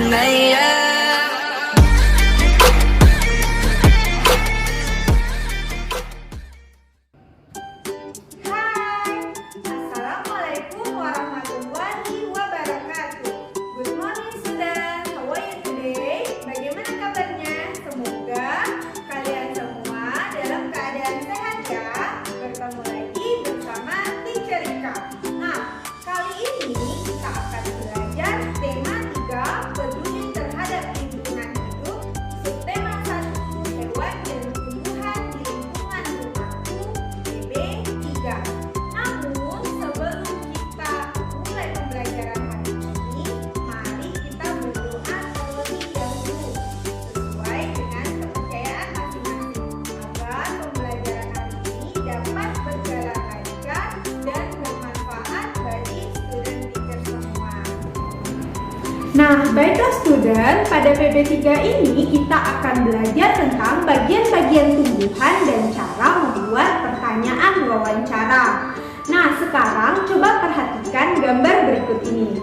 الأيام. Hai, Assalamualaikum warahmatullahi wabarakatuh. Good morning students, how are you today? Bagaimana kabarnya? Semoga kalian semua dalam keadaan sehat ya. Bertemu lagi bersama Teacher Ika. Nah, kali ini kita akan belajar tema 3, peduli terhadap lingkungan hidup. Subtema 1, hewan dan tumbuhan di lingkungan rumahku, PB 3. Namun sebelum kita mulai pembelajaran hari ini, mari kita berdoa terlebih dahulu sesuai dengan kepercayaan masing-masing agar pembelajaran hari ini dapat berjalan lancar dan bermanfaat bagi student teacher semua. Nah, baiklah student, pada PB3 ini kita akan belajar tentang bagian-bagian tumbuhan dan cara membuat pertanyaan wawancara. Nah, sekarang coba perhatikan gambar berikut ini.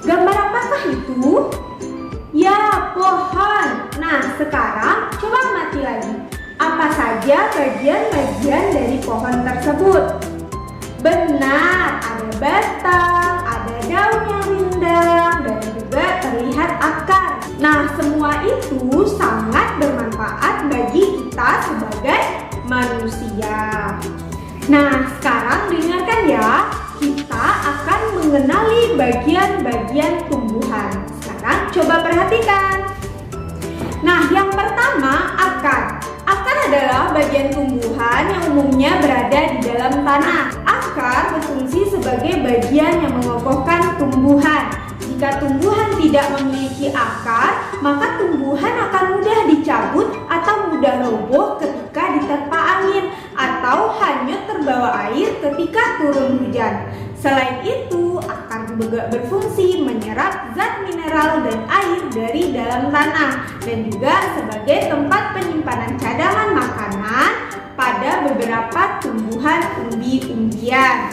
Gambar apakah itu? Ya, pohon. Nah, sekarang coba amati lagi. Apa saja bagian-bagian dari pohon tersebut? Benar, ada batang, ada daun yang rindang, dan juga terlihat akar. Nah, semua itu sangat bermanfaat bagi kita sebagai manusia. Nah, sekarang dengarkan ya, kita akan mengenali bagian-bagian tumbuhan. Sekarang coba perhatikan. Nah, yang pertama, akar. Akar adalah bagian tumbuhan yang umumnya berada di dalam tanah. Akar berfungsi sebagai bagian yang mengokohkan tumbuhan. Jika tumbuhan tidak memiliki akar, maka tumbuhan akan mudah dicabut atau mudah roboh ketika diterpa angin atau hanyut terbawa air ketika turun hujan. Selain itu, akar juga berfungsi menyerap zat mineral dan air dari dalam tanah dan juga sebagai tempat penyimpanan cadangan makanan pada beberapa tumbuhan umbi-umbian.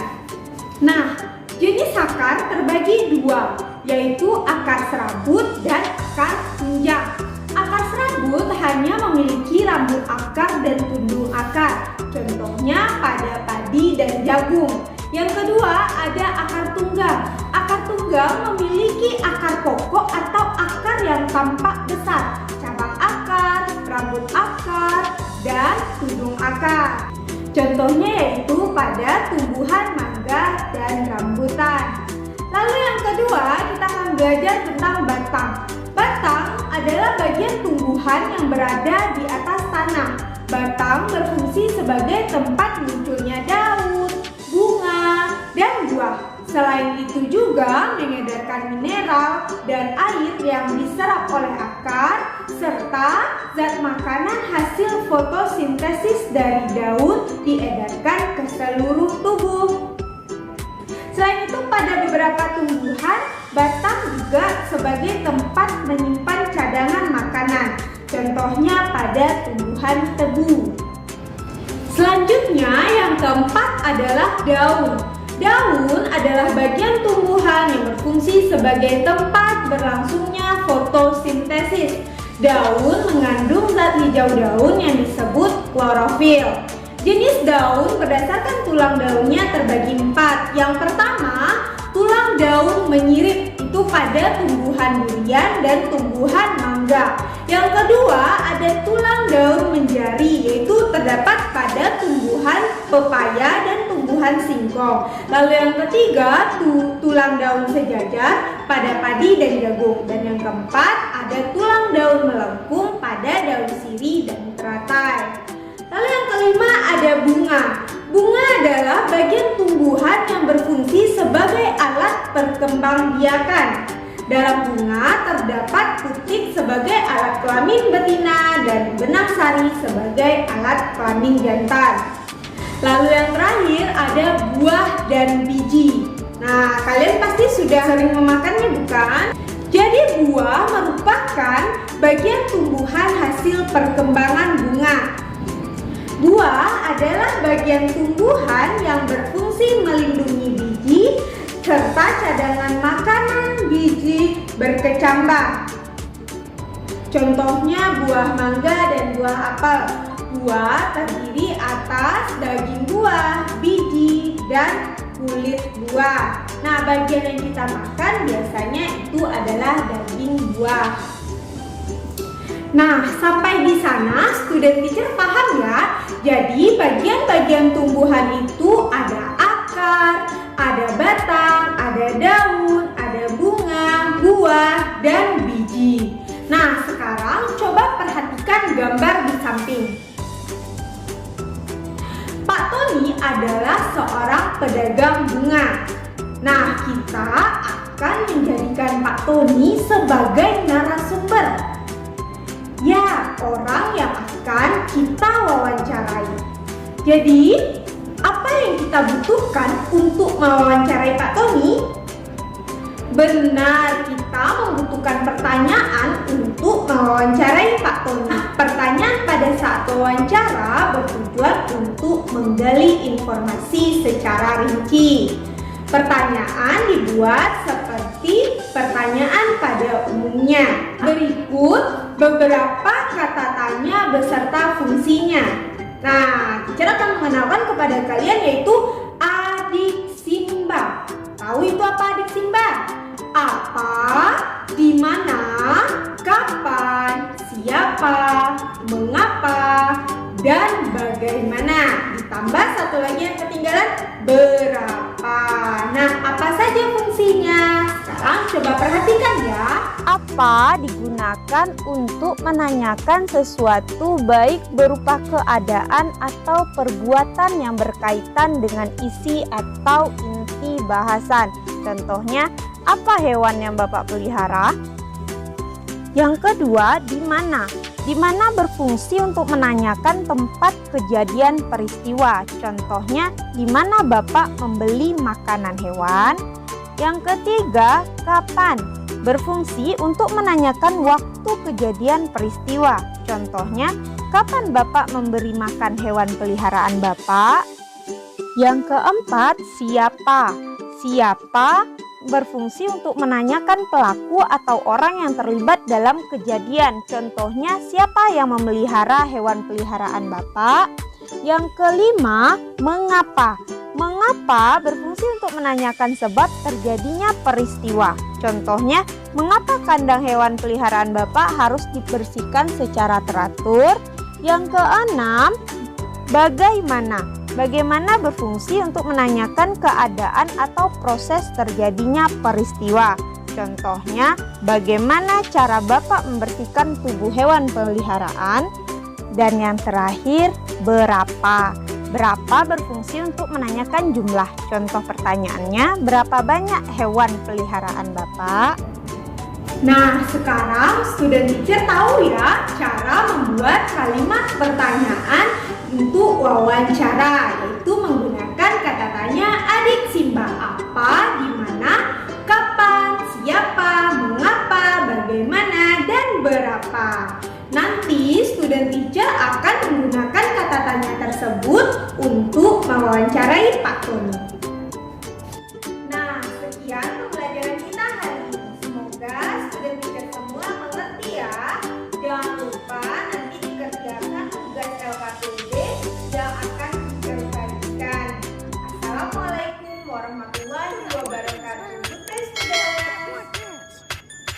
Nah, jenis akar terbagi dua, yaitu akar serabut dan akar tunjang. Akar serabut hanya memiliki rambut akar dan pundung akar, contohnya pada padi dan jagung. Yang kedua ada akar tunggang. Akar tunggang memiliki akar pokok atau akar yang tampak besar, cabang akar, rambut akar, dan pundung akar. Contohnya yaitu pada tumbuhan mangga dan rambutan. Lalu yang kedua kita akan belajar tentang batang. Batang adalah bagian tumbuhan yang berada di atas tanah. Batang berfungsi sebagai tempat munculnya daun, bunga, dan buah. Selain itu juga mengedarkan mineral dan air yang diserap oleh akar, serta zat makanan hasil fotosintesis dari daun diedarkan ke seluruh tubuh. Selain itu pada beberapa tumbuhan, batang juga sebagai tempat menyimpan cadangan makanan. Contohnya pada tumbuhan tebu. Selanjutnya yang keempat adalah daun. Daun adalah bagian tumbuhan yang berfungsi sebagai tempat berlangsungnya fotosintesis. Daun mengandung zat hijau daun yang disebut klorofil. Jenis daun berdasarkan tulang daunnya terbagi 4. Yang pertama, tulang daun menyirip, itu pada tumbuhan durian dan tumbuhan mangga. Yang kedua, ada tulang daun menjari, yaitu terdapat pada tumbuhan pepaya dan tumbuhan singkong. Lalu yang ketiga, tulang daun sejajar pada padi dan jagung. Dan yang keempat, ada tulang daun melengkung pada daun sirih dan teratai. Lalu yang kelima ada bunga. Bunga adalah bagian tumbuhan yang berfungsi sebagai alat perkembangbiakan. Dalam bunga terdapat putik sebagai alat kelamin betina dan benang sari sebagai alat kelamin jantan. Lalu yang terakhir ada buah dan biji. Nah, kalian pasti sudah sering memakannya bukan? Jadi buah merupakan bagian tumbuhan hasil perkembangan bunga. Buah adalah bagian tumbuhan yang berfungsi melindungi biji serta cadangan makanan biji berkecambah. Contohnya buah mangga dan buah apel. Buah terdiri atas daging buah, biji, dan kulit buah. Nah, bagian yang kita makan biasanya itu adalah daging buah. Nah, sampai di sana student teacher paham ya? Jadi bagian-bagian tumbuhan itu ada akar, ada batang, ada daun, ada bunga, buah, dan biji. Nah, sekarang coba perhatikan gambar di samping. Pak Tony adalah seorang pedagang bunga. Nah, kita akan menjadikan Pak Tony sebagai narasumber. Ya, orang yang akan kita wawancarai. Jadi, apa yang kita butuhkan untuk mewawancarai Pak Tony? Benar, kita membutuhkan pertanyaan untuk mewawancarai Pak Tony. Pertanyaan pada saat wawancara bertujuan untuk menggali informasi secara rinci. Pertanyaan dibuat seperti pertanyaan pada umumnya. Berikut beberapa kata tanya beserta fungsinya. Nah, cara akan mengenalkan kepada kalian yaitu adik Simba. Tahu itu apa adik Simba? Apa, di mana, kapan, siapa, mengapa, dan bagaimana. Ditambah satu lagi yang ketinggalan, berapa. Nah, apa saja fungsinya? Sekarang coba perhatikan ya. Apa digunakan untuk menanyakan sesuatu baik berupa keadaan atau perbuatan yang berkaitan dengan isi atau inti bahasan. Contohnya, apa hewan yang Bapak pelihara? Yang kedua, di mana? Di mana berfungsi untuk menanyakan tempat kejadian peristiwa. Contohnya, di mana Bapak membeli makanan hewan? Yang ketiga, kapan? Berfungsi untuk menanyakan waktu kejadian peristiwa. Contohnya, kapan Bapak memberi makan hewan peliharaan Bapak? Yang keempat, siapa? Siapa berfungsi untuk menanyakan pelaku atau orang yang terlibat dalam kejadian. Contohnya, siapa yang memelihara hewan peliharaan Bapak? Yang kelima, mengapa? Mengapa berfungsi untuk menanyakan sebab terjadinya peristiwa. Contohnya, mengapa kandang hewan peliharaan Bapak harus dibersihkan secara teratur? Yang keenam, bagaimana? Bagaimana berfungsi untuk menanyakan keadaan atau proses terjadinya peristiwa. Contohnya, bagaimana cara Bapak membersihkan tubuh hewan peliharaan. Dan yang terakhir, berapa? Berapa berfungsi untuk menanyakan jumlah. Contoh pertanyaannya, berapa banyak hewan peliharaan Bapak? Nah, sekarang student teacher tahu ya cara membuat kalimat pertanyaan untuk wawancara, yaitu menggunakan kata tanya adik Simba. Apa, di mana, kapan, siapa, mengapa, bagaimana, dan berapa. Nanti student teacher akan menggunakan kata tanya tersebut untuk mewawancarai Pak Tony. Nah, sekian pembelajaran kita hari ini. Semoga student teacher semua mengerti ya. Jangan lupa nanti dikerjakan tugas LKPD yang akan teacher bagikan. Assalamualaikum warahmatullahi